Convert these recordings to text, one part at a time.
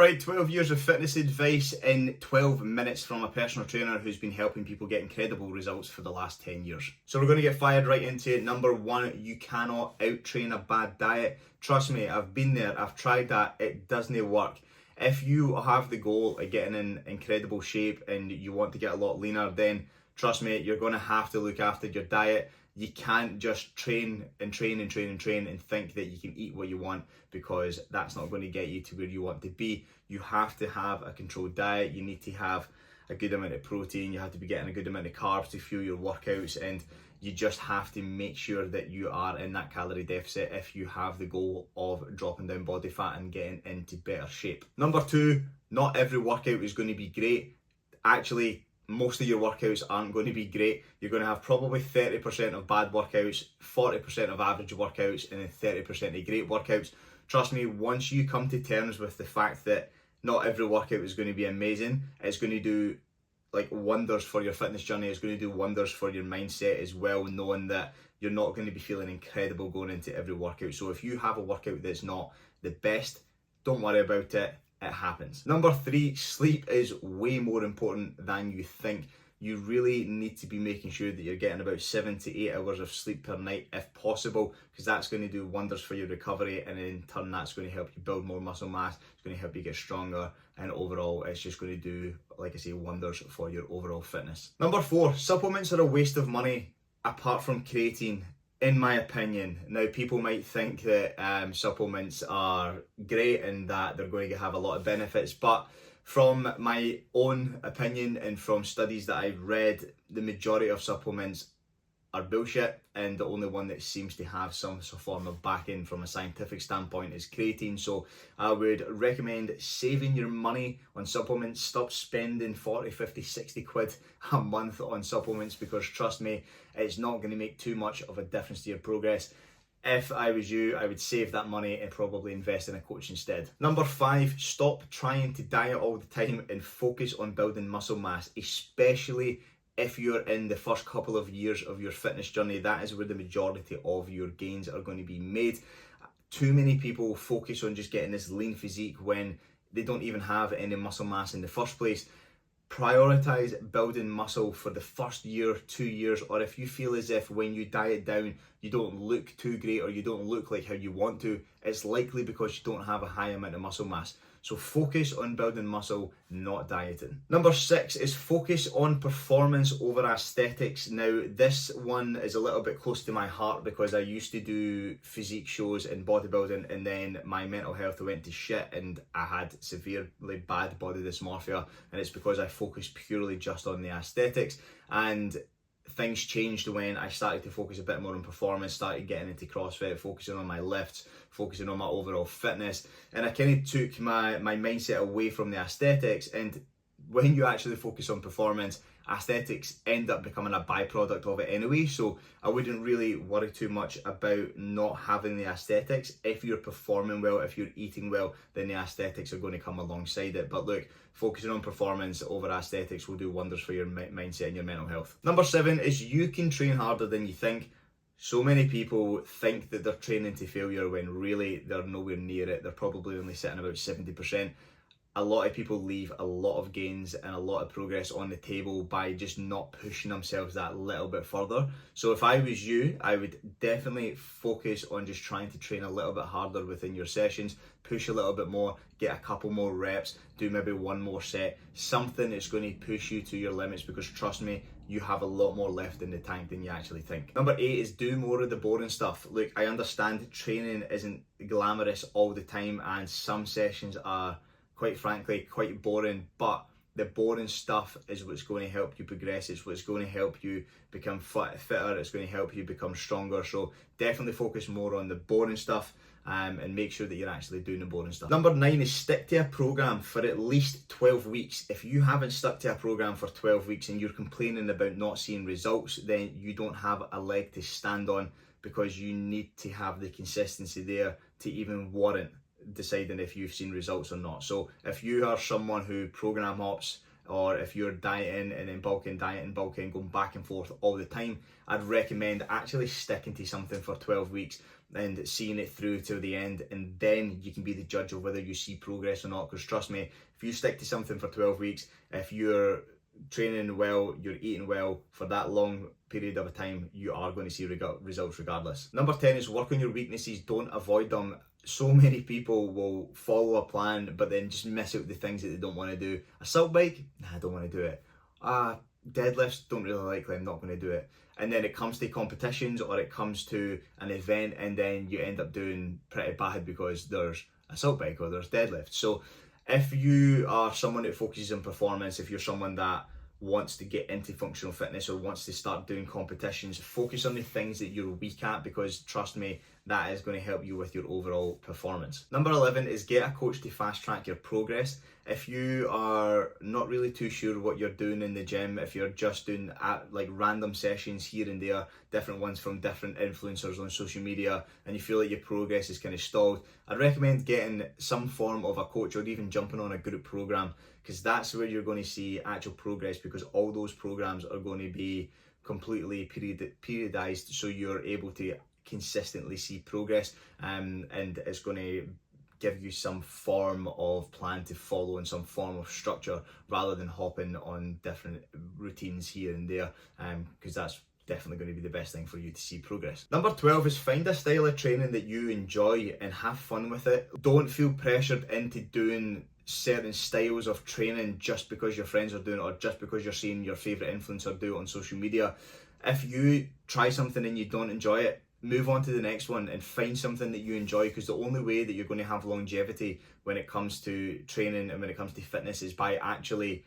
Alright, 12 years of fitness advice in 12 minutes from a personal trainer who's been helping people get incredible results for the last 10 years. So we're going to get fired right into it. Number one, you cannot out-train a bad diet. Trust me, I've been there, I've tried that, it doesn't work. If you have the goal of getting in incredible shape and you want to get a lot leaner, then trust me, you're going to have to look after your diet. You can't just train and think that you can eat what you want, because that's not going to get you to where you want to be. You have to have a controlled diet. You need to have a good amount of protein. You have to be getting a good amount of carbs to fuel your workouts, and you just have to make sure that you are in that calorie deficit if you have the goal of dropping down body fat and getting into better shape. Number two, not every workout is going to be great. Actually, most of your workouts aren't going to be great. You're going to have probably 30% of bad workouts, 40% of average workouts, and then 30% of great workouts. Trust me, once you come to terms with the fact that not every workout is going to be amazing, it's going to do like wonders for your fitness journey. It's going to do wonders for your mindset as well, knowing that you're not going to be feeling incredible going into every workout. So if you have a workout that's not the best, don't worry about it. It happens. Number three, sleep is way more important than you think. You really need to be making sure that you're getting about 7 to 8 hours of sleep per night if possible, because that's going to do wonders for your recovery, and in turn that's going to help you build more muscle mass. It's going to help you get stronger, and overall it's just going to do, like I say, wonders for your overall fitness. Number four, supplements are a waste of money apart from creatine, in my opinion. Now, people might think that supplements are great and that they're going to have a lot of benefits, but from my own opinion and from studies that I've read, the majority of supplements are bullshit, and the only one that seems to have some form of backing from a scientific standpoint is creatine. So I would recommend saving your money on supplements. Stop spending 40, 50, 60 quid a month on supplements, because trust me, it's not going to make too much of a difference to your progress. If I was you, I would save that money and probably invest in a coach instead. Number five, stop trying to diet all the time and focus on building muscle mass, especially if you're in the first couple of years of your fitness journey. That is where the majority of your gains are going to be made. Too many people focus on just getting this lean physique when they don't even have any muscle mass in the first place. Prioritize building muscle for the first year, 2 years, or if you feel as if when you diet down you don't look too great or you don't look like how you want to, it's likely because you don't have a high amount of muscle mass. So focus on building muscle, not dieting. Number six is focus on performance over aesthetics. Now, this one is a little bit close to my heart because I used to do physique shows in bodybuilding, and then my mental health went to shit and I had severely bad body dysmorphia, and it's because I focused purely just on the aesthetics. And things changed when I started to focus a bit more on performance, started getting into CrossFit, focusing on my lifts, focusing on my overall fitness, and I kind of took my mindset away from the aesthetics. And when you actually focus on performance, aesthetics end up becoming a byproduct of it anyway, so I wouldn't really worry too much about not having the aesthetics. If you're performing well, if you're eating well, then the aesthetics are going to come alongside it. But look, focusing on performance over aesthetics will do wonders for your mindset and your mental health. Number seven is you can train harder than you think. So many people think that they're training to failure when really they're nowhere near it. They're probably only sitting about 70%. A lot of people leave a lot of gains and a lot of progress on the table by just not pushing themselves that little bit further. So if I was you, I would definitely focus on just trying to train a little bit harder within your sessions, push a little bit more, get a couple more reps, do maybe one more set, something that's going to push you to your limits, because trust me, you have a lot more left in the tank than you actually think. Number eight is do more of the boring stuff. Look, I understand training isn't glamorous all the time, and some sessions are, quite frankly, quite boring, but the boring stuff is what's going to help you progress. It's what's going to help you become fitter. It's going to help you become stronger. So definitely focus more on the boring stuff and make sure that you're actually doing the boring stuff. Number nine is stick to a program for at least 12 weeks. If you haven't stuck to a program for 12 weeks and you're complaining about not seeing results, then you don't have a leg to stand on, because you need to have the consistency there to even warrant deciding if you've seen results or not. So if you are someone who program hops, or if you're dieting and then bulking, going back and forth all the time, I'd recommend actually sticking to something for 12 weeks. and seeing it through till the end, and then you can be the judge of whether you see progress or not. Because trust me, if you stick to something for 12 weeks, if you're training well, you're eating well for that long period of a time, you are going to see results regardless. Number 10 is work on your weaknesses, don't avoid them. So many people will follow a plan but then just miss out the things that they don't want to do. Assault bike, nah, I don't want to do it. Deadlifts, don't really like them, not going to do it. And then it comes to competitions or it comes to an event, and then you end up doing pretty bad because there's assault bike or there's deadlift. So if you are someone that focuses on performance, if you're someone that wants to get into functional fitness or wants to start doing competitions, focus on the things that you're weak at, because trust me, that is going to help you with your overall performance. Number 11 is get a coach to fast track your progress. If you are not really too sure what you're doing in the gym, if you're just doing like random sessions here and there, different ones from different influencers on social media, and you feel like your progress is kind of stalled, I'd recommend getting some form of a coach or even jumping on a group program, because that's where you're going to see actual progress, because all those programs are going to be completely periodized, so you're able to consistently see progress, and it's going to give you some form of plan to follow and some form of structure, rather than hopping on different routines here and there, because that's definitely going to be the best thing for you to see progress. Number 12 is find a style of training that you enjoy and have fun with it. Don't feel pressured into doing certain styles of training just because your friends are doing it or just because you're seeing your favorite influencer do it on social media. If you try something and you don't enjoy it, move on to the next one and find something that you enjoy, because the only way that you're going to have longevity when it comes to training and when it comes to fitness is by actually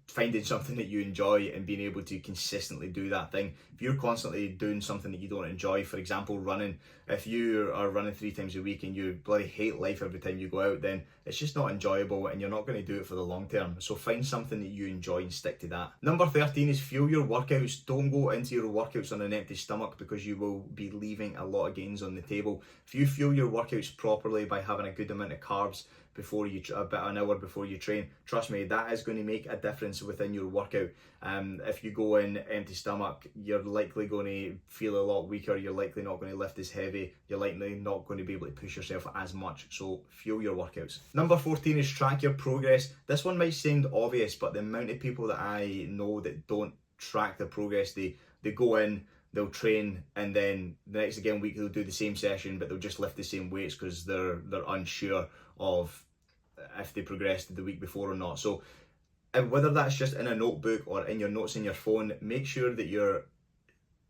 finding something that you enjoy and being able to consistently do that thing. If you're constantly doing something that you don't enjoy, for example running, if you are running 3 times a week and you bloody hate life every time you go out, then it's just not enjoyable and you're not going to do it for the long term. So find something that you enjoy and stick to that. Number 13 is fuel your workouts. Don't go into your workouts on an empty stomach, because you will be leaving a lot of gains on the table. If you fuel your workouts properly by having a good amount of carbs before you, about an hour before you train, trust me, that is going to make a difference within your workout. If you go in empty stomach, you're likely going to feel a lot weaker, you're likely not going to lift as heavy, you're likely not going to be able to push yourself as much. So fuel your workouts. Number 14 is track your progress. This one might sound obvious, but the amount of people that I know that don't track their progress, they go in, they'll train, and then the next week they'll do the same session, but they'll just lift the same weights because they're unsure of if they progressed the week before or not. So whether that's just in a notebook or in your notes in your phone, make sure that you're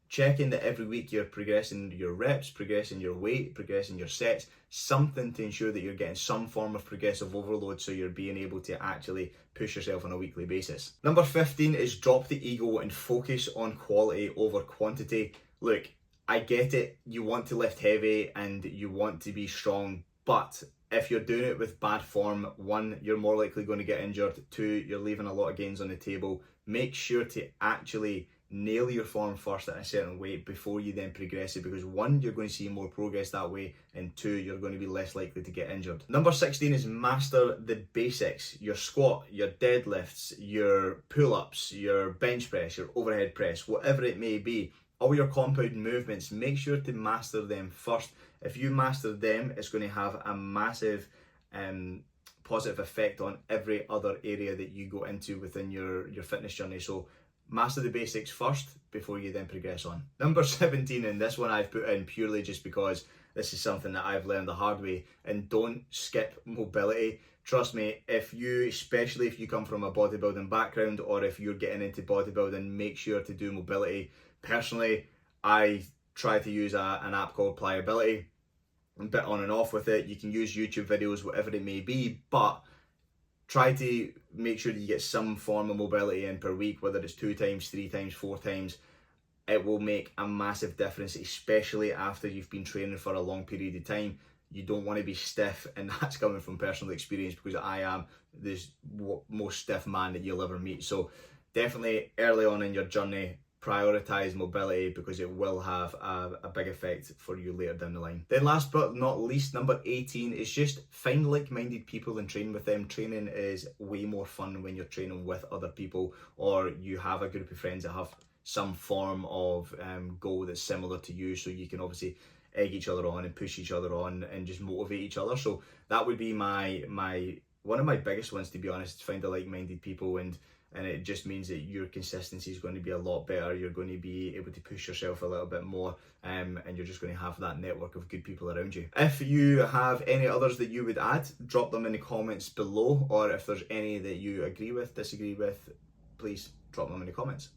checking that every week you're progressing your reps, progressing your weight, progressing your sets, something to ensure that you're getting some form of progressive overload, so you're being able to actually push yourself on a weekly basis. Number 15 is drop the ego and focus on quality over quantity. Look, I get it, you want to lift heavy and you want to be strong, but if you're doing it with bad form, 1, you're more likely going to get injured, 2, you're leaving a lot of gains on the table. Make sure to actually nail your form first at a certain weight before you then progress it, because 1, you're going to see more progress that way, and 2, you're going to be less likely to get injured. Number 16 is master the basics. Your squat, your deadlifts, your pull-ups, your bench press, your overhead press, whatever it may be, all your compound movements, make sure to master them first. If you master them, it's going to have a massive positive effect on every other area that you go into within your fitness journey. So master the basics first before you then progress on. Number 17, and this one I've put in purely just because this is something that I've learned the hard way, and don't skip mobility. Trust me, especially if you come from a bodybuilding background or if you're getting into bodybuilding, make sure to do mobility. Personally, I try to use an app called Pliability. I'm a bit on and off with it. You can use YouTube videos, whatever it may be, but try to make sure that you get some form of mobility in per week, whether it's 2 times, 3 times, 4 times. It will make a massive difference, especially after you've been training for a long period of time. You don't want to be stiff, and that's coming from personal experience, because I am the most stiff man that you'll ever meet. So definitely early on in your journey, prioritize mobility, because it will have a big effect for you later down the line. Then last but not least, number 18 is just find like-minded people and train with them. Training is way more fun when you're training with other people, or you have a group of friends that have some form of goal that's similar to you, so you can obviously egg each other on and push each other on and just motivate each other. So that would be my one of my biggest ones, to be honest, to find the like-minded people, and it just means that your consistency is going to be a lot better. You're going to be able to push yourself a little bit more, and you're just going to have that network of good people around you. If you have any others that you would add, drop them in the comments below, or if there's any that you agree with, disagree with, please drop them in the comments.